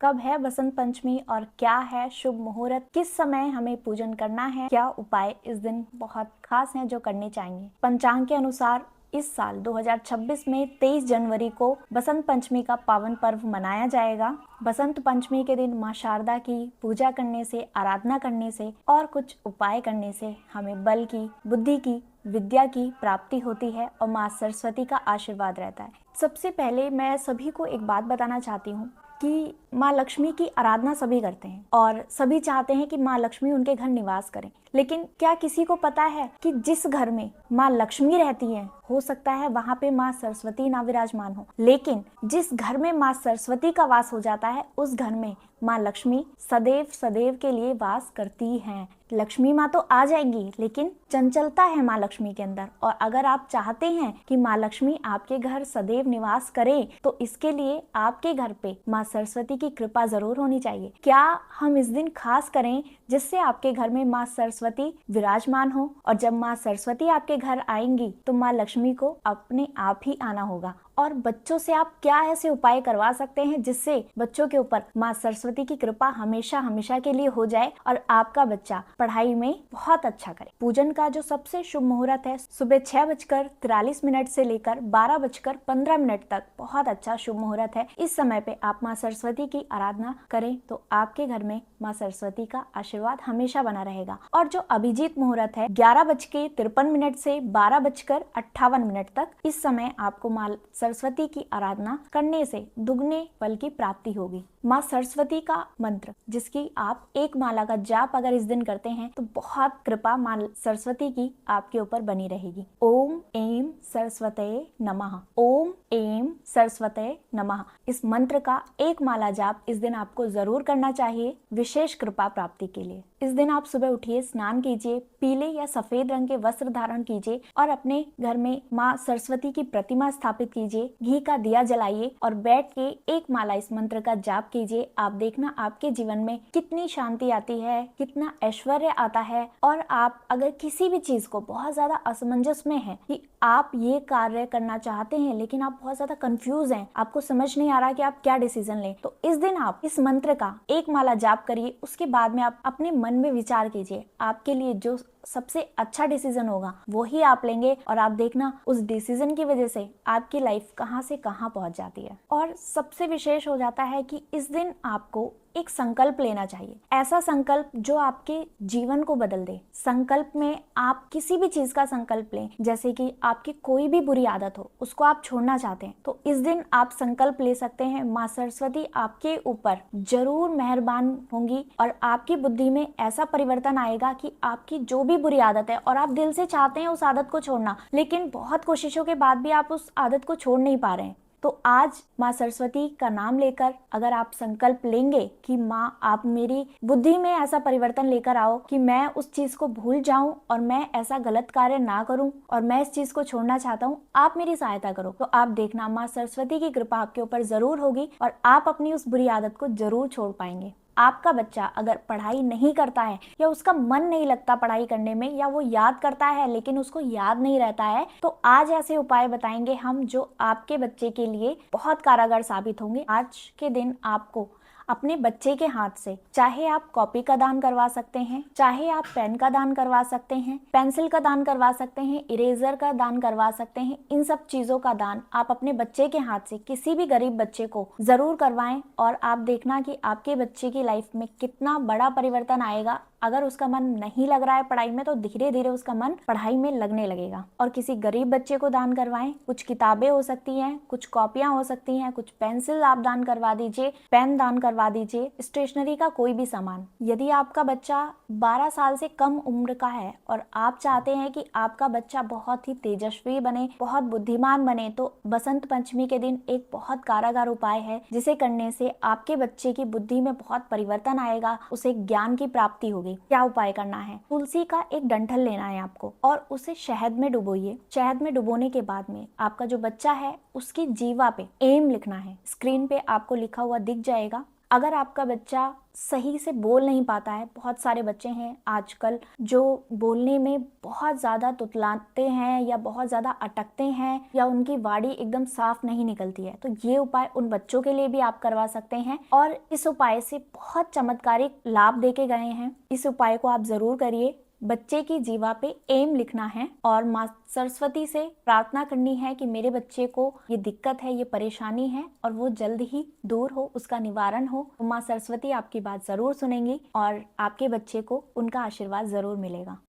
कब है बसंत पंचमी और क्या है शुभ मुहूर्त, किस समय हमें पूजन करना है, क्या उपाय इस दिन बहुत खास हैं जो करने चाहिए। पंचांग के अनुसार इस साल 2026 में 23 जनवरी को बसंत पंचमी का पावन पर्व मनाया जाएगा। बसंत पंचमी के दिन मां शारदा की पूजा करने से, आराधना करने से और कुछ उपाय करने से हमें बल की, बुद्धि की, विद्या की प्राप्ति होती है और मां सरस्वती का आशीर्वाद रहता है। सबसे पहले मैं सभी को एक बात बताना चाहती हूँ कि माँ लक्ष्मी की आराधना सभी करते हैं और सभी चाहते हैं कि माँ लक्ष्मी उनके घर निवास करें, लेकिन क्या किसी को पता है कि जिस घर में माँ लक्ष्मी रहती हैं, हो सकता है वहां पे माँ सरस्वती ना विराजमान हो, लेकिन जिस घर में माँ सरस्वती का वास हो जाता है उस घर में माँ लक्ष्मी सदैव सदैव के लिए वास करती हैं। लक्ष्मी माँ तो आ जाएंगी, लेकिन चंचलता है माँ लक्ष्मी के अंदर, और अगर आप चाहते हैं कि माँ लक्ष्मी आपके घर सदैव निवास करे तो इसके लिए आपके घर पे माँ सरस्वती की कृपा जरूर होनी चाहिए। क्या हम इस दिन खास करें जिससे आपके घर में माँ सरस्वती विराजमान हो, और जब माँ सरस्वती आपके घर आएंगी तो माँ लक्ष्मी को अपने आप ही आना होगा। और बच्चों से आप क्या ऐसे उपाय करवा सकते हैं जिससे बच्चों के ऊपर माँ सरस्वती की कृपा हमेशा हमेशा के लिए हो जाए और आपका बच्चा पढ़ाई में बहुत अच्छा करे। पूजन का जो सबसे शुभ मुहूर्त है सुबह 6:43 से लेकर 12:15 तक बहुत अच्छा शुभ मुहूर्त है। इस समय पे आप माँ सरस्वती की आराधना करें तो आपके घर में माँ सरस्वती का आशीर्वाद हमेशा बना रहेगा। और जो अभिजीत मुहूर्त है 11:53 से 12:58 तक, इस समय आपको माँ सरस्वती की आराधना करने से दुगने फल की प्राप्ति होगी। माँ सरस्वती का मंत्र जिसकी आप एक माला का जाप अगर इस दिन करते हैं तो बहुत कृपा माँ सरस्वती की आपके ऊपर बनी रहेगी। ओम ऐं सरस्वते नमः, ओम ऐं सरस्वते नमः। इस मंत्र का एक माला जाप इस दिन आपको जरूर करना चाहिए विशेष कृपा प्राप्ति के लिए। इस दिन आप सुबह उठिए, स्नान कीजिए, पीले या सफेद रंग के वस्त्र धारण कीजिए और अपने घर में माँ सरस्वती की प्रतिमा स्थापित कीजिए, घी का दिया जलाइए और बैठ के एक माला इस मंत्र का जाप कीजिए। आप देखना आपके जीवन में कितनी शांति आती है, कितना ऐश्वर्य आता है। और आप अगर किसी भी चीज को बहुत ज्यादा असमंजस में है कि आप ये कार्य करना चाहते हैं लेकिन आप बहुत ज्यादा कंफ्यूज हैं, आपको समझ नहीं आ रहा कि आप क्या डिसीजन लें, तो इस दिन आप इस मंत्र का एक माला जाप करिए। उसके बाद में आप अपने मन में विचार कीजिए, आपके लिए जो सबसे अच्छा डिसीजन होगा वो ही आप लेंगे और आप देखना उस डिसीजन की वजह से आपकी लाइफ कहां से कहां पहुंच जाती है। और सबसे विशेष हो जाता है कि इस दिन आपको एक संकल्प लेना चाहिए, ऐसा संकल्प जो आपके जीवन को बदल दे। संकल्प में आप किसी भी चीज का संकल्प लें, जैसे कि आपकी कोई भी बुरी आदत हो उसको आप छोड़ना चाहते हैं तो इस दिन आप संकल्प ले सकते हैं। माँ सरस्वती आपके ऊपर जरूर मेहरबान होंगी और आपकी बुद्धि में ऐसा परिवर्तन आएगा कि आपकी जो भी बुरी आदत है और आप दिल से चाहते हैं उस आदत को छोड़ना, लेकिन बहुत कोशिशों के बाद भी आप उस आदत को छोड़ नहीं पा रहे हैं, तो आज माँ सरस्वती का नाम लेकर अगर आप संकल्प लेंगे कि माँ आप मेरी बुद्धि में ऐसा परिवर्तन लेकर आओ कि मैं उस चीज को भूल जाऊं और मैं ऐसा गलत कार्य ना करूं और मैं इस चीज को छोड़ना चाहता हूं, आप मेरी सहायता करो, तो आप देखना माँ सरस्वती की कृपा आपके ऊपर जरूर होगी और आप अपनी उस बुरी आदत को जरूर छोड़ पाएंगे। आपका बच्चा अगर पढ़ाई नहीं करता है या उसका मन नहीं लगता पढ़ाई करने में, या वो याद करता है लेकिन उसको याद नहीं रहता है, तो आज ऐसे उपाय बताएंगे हम जो आपके बच्चे के लिए बहुत कारगर साबित होंगे। आज के दिन आपको अपने बच्चे के हाथ से चाहे आप कॉपी का दान करवा सकते हैं, चाहे आप पेन का दान करवा सकते हैं, पेंसिल का दान करवा सकते हैं, इरेजर का दान करवा सकते हैं। इन सब चीजों का दान आप अपने बच्चे के हाथ से किसी भी गरीब बच्चे को जरूर करवाएं और आप देखना कि आपके बच्चे की लाइफ में कितना बड़ा परिवर्तन आएगा। अगर उसका मन नहीं लग रहा है पढ़ाई में तो धीरे धीरे उसका मन पढ़ाई में लगने लगेगा। और किसी गरीब बच्चे को दान करवाएं, कुछ किताबें हो सकती हैं, कुछ कॉपियां हो सकती हैं, कुछ पेंसिल आप दान करवा दीजिए, पेन दान करवा दीजिए, स्टेशनरी का कोई भी सामान। यदि आपका बच्चा 12 साल से कम उम्र का है और आप चाहते हैं कि आपका बच्चा बहुत ही तेजस्वी बने, बहुत बुद्धिमान बने, तो बसंत पंचमी के दिन एक बहुत कारगर उपाय है जिसे करने से आपके बच्चे की बुद्धि में बहुत परिवर्तन आएगा, उसे ज्ञान की प्राप्ति होगी। क्या उपाय करना है? तुलसी का एक डंठल लेना है आपको और उसे शहद में डुबोइए। शहद में डुबोने के बाद में आपका जो बच्चा है उसकी जीवा पे एम लिखना है। स्क्रीन पे आपको लिखा हुआ दिख जाएगा। अगर आपका बच्चा सही से बोल नहीं पाता है, बहुत सारे बच्चे हैं आजकल जो बोलने में बहुत ज़्यादा तुतलाते हैं या बहुत ज़्यादा अटकते हैं या उनकी वाणी एकदम साफ नहीं निकलती है, तो ये उपाय उन बच्चों के लिए भी आप करवा सकते हैं और इस उपाय से बहुत चमत्कारिक लाभ देके गए हैं। इस उपाय को आप ज़रूर करिए। बच्चे की जीवा पे एम लिखना है और माँ सरस्वती से प्रार्थना करनी है कि मेरे बच्चे को ये दिक्कत है, ये परेशानी है और वो जल्द ही दूर हो, उसका निवारण हो। तो माँ सरस्वती आपकी बात जरूर सुनेंगी और आपके बच्चे को उनका आशीर्वाद जरूर मिलेगा।